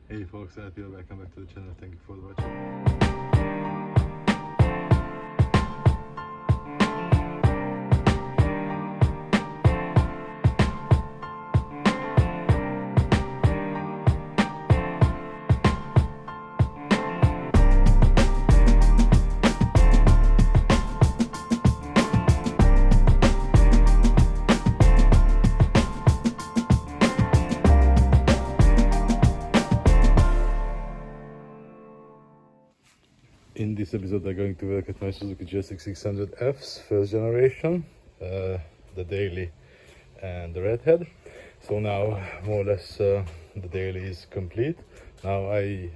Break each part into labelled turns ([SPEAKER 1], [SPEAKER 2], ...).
[SPEAKER 1] Hey folks, welcome back to the channel. Thank you for watching. In this episode, I'm going to work at my Suzuki Gsx600f's first generation, the daily and the redhead. So now, more or less, the daily is complete. Now I'm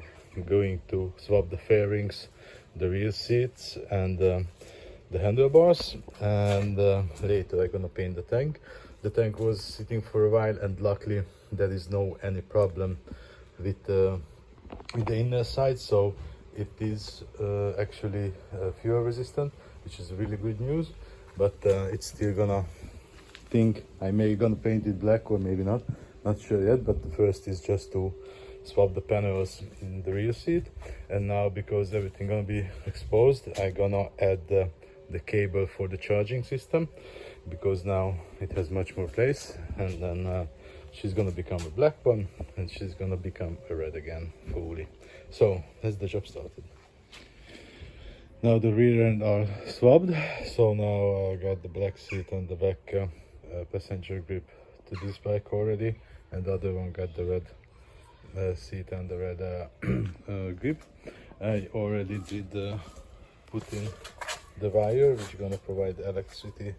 [SPEAKER 1] going to swap the fairings, the rear seats, and the handlebars. And later, I'm gonna paint the tank. The tank was sitting for a while, and luckily, there is no any problem with the inner side. So it is actually fuel resistant, which is really good news, but it's still gonna think I may gonna paint it black or maybe not sure yet. But the first is just to swap the panels in the rear seat, and now because everything gonna be exposed, I'm gonna add the cable for the charging system, because now it has much more place, and then she's gonna become a black one and she's gonna become a red again fully. So that's the job started. Now the rear end are swapped, so now I got the black seat and the back passenger grip to this bike already, and the other one got the red seat and the red grip. I already did put in the wire, which is gonna provide electricity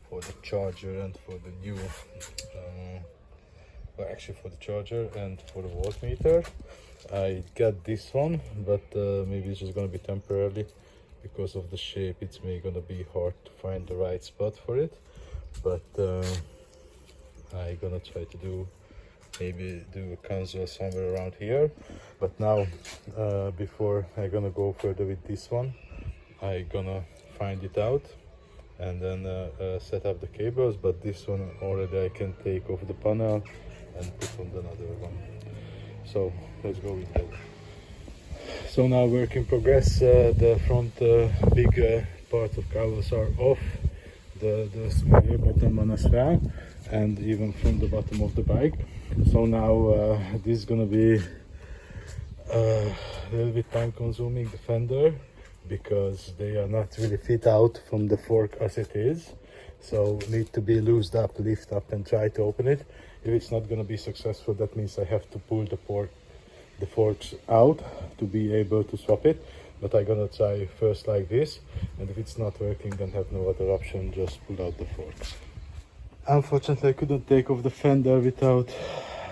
[SPEAKER 1] for the charger and for the new well, actually for the charger and for the voltmeter. I got this one, but maybe it's just gonna be temporarily because of the shape. It's maybe gonna be hard to find the right spot for it, but I'm gonna try to do a console somewhere around here. But now before I'm gonna go further with this one, I'm gonna find it out and then set up the cables. But this one already I can take off the panel and put on another one. So let's go with that. So now work in progress. The front big part of cowls are off, the smaller bottom one as well, and even from the bottom of the bike. So now this is gonna be a little bit time consuming, the fender, because they are not really fit out from the fork as it is. So need to be loosed up, lift up and try to open it. If it's not going to be successful, that means I have to pull the forks out to be able to swap it. But I'm gonna try first like this, and if it's not working, then have no other option, just pull out the forks. Unfortunately, I couldn't take off the fender without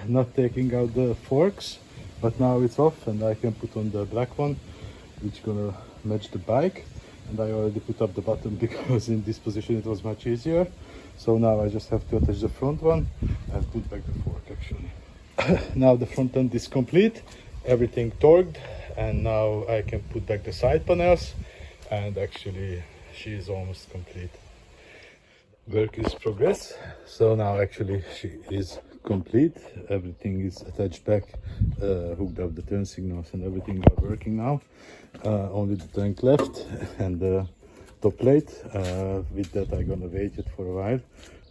[SPEAKER 1] not taking out the forks, but now it's off and I can put on the black one, which is gonna match the bike. And I already put up the button because in this position it was much easier. So now I just have to attach the front one and put back the fork actually. Now the front end is complete, everything torqued, and now I can put back the side panels, and actually she is almost complete. Work is progress. So now actually she is complete, everything is attached back, hooked up the turn signals and everything are working now. Only the tank left and the top plate. With that I'm gonna wait it for a while.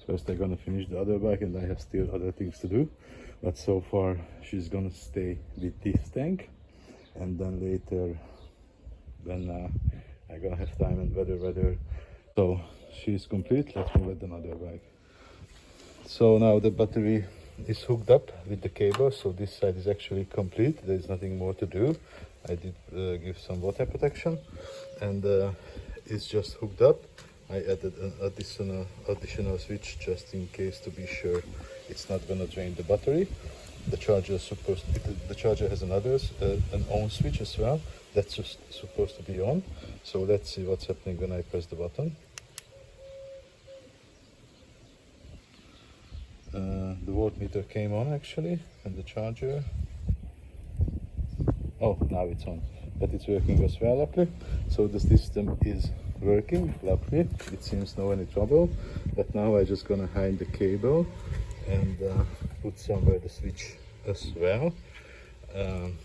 [SPEAKER 1] First I'm gonna finish the other bike, and I have still other things to do, but so far she's gonna stay with this tank, and then later when I'm gonna have time and weather. So she's complete. Let's move at another bike. So now the battery is hooked up with the cable, so this side is actually complete. There is nothing more to do. I did give some water protection, and it's just hooked up. I added an additional switch just in case, to be sure it's not gonna drain the battery. The charger is the charger has an on switch as well. That's just supposed to be on. So let's see what's happening when I press the button. The voltmeter came on actually, and the charger. Oh, now it's on, but it's working as well, luckily. So the system is working, luckily. It seems no any trouble. But now I'm just gonna hide the cable and put somewhere the switch as well. Um,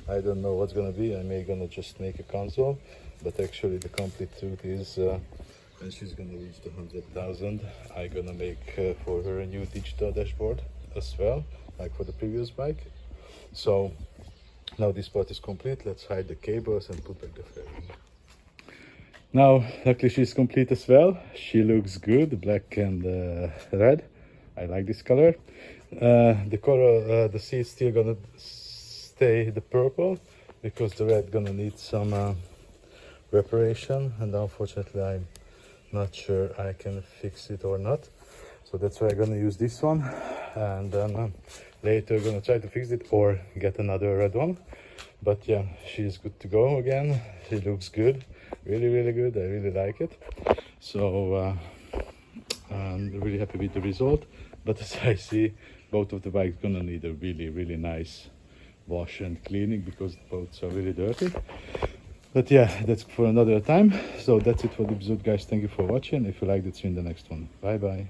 [SPEAKER 1] I don't know what's gonna be. I may gonna just make a console, but actually the complete truth is when she's gonna reach the 100,000, I'm gonna make for her a new digital dashboard as well, like for the previous bike. So now this part is complete. Let's hide the cables and put back the fairing. Now, luckily she's complete as well. She looks good, black and red. I like this color. The color, the seat's still gonna stay the purple because the red gonna need some reparation, and unfortunately I'm not sure I can fix it or not. So that's why I'm gonna use this one, and then later gonna try to fix it or get another red one. But yeah, she's good to go again. She looks good, really good. I really like it. So I'm really happy with the result. But as I see, both of the bikes gonna need a really nice wash and cleaning because both are really dirty. But yeah, that's for another time. So that's it for the episode, guys. Thank you for watching. If you liked it, see you in the next one. Bye bye.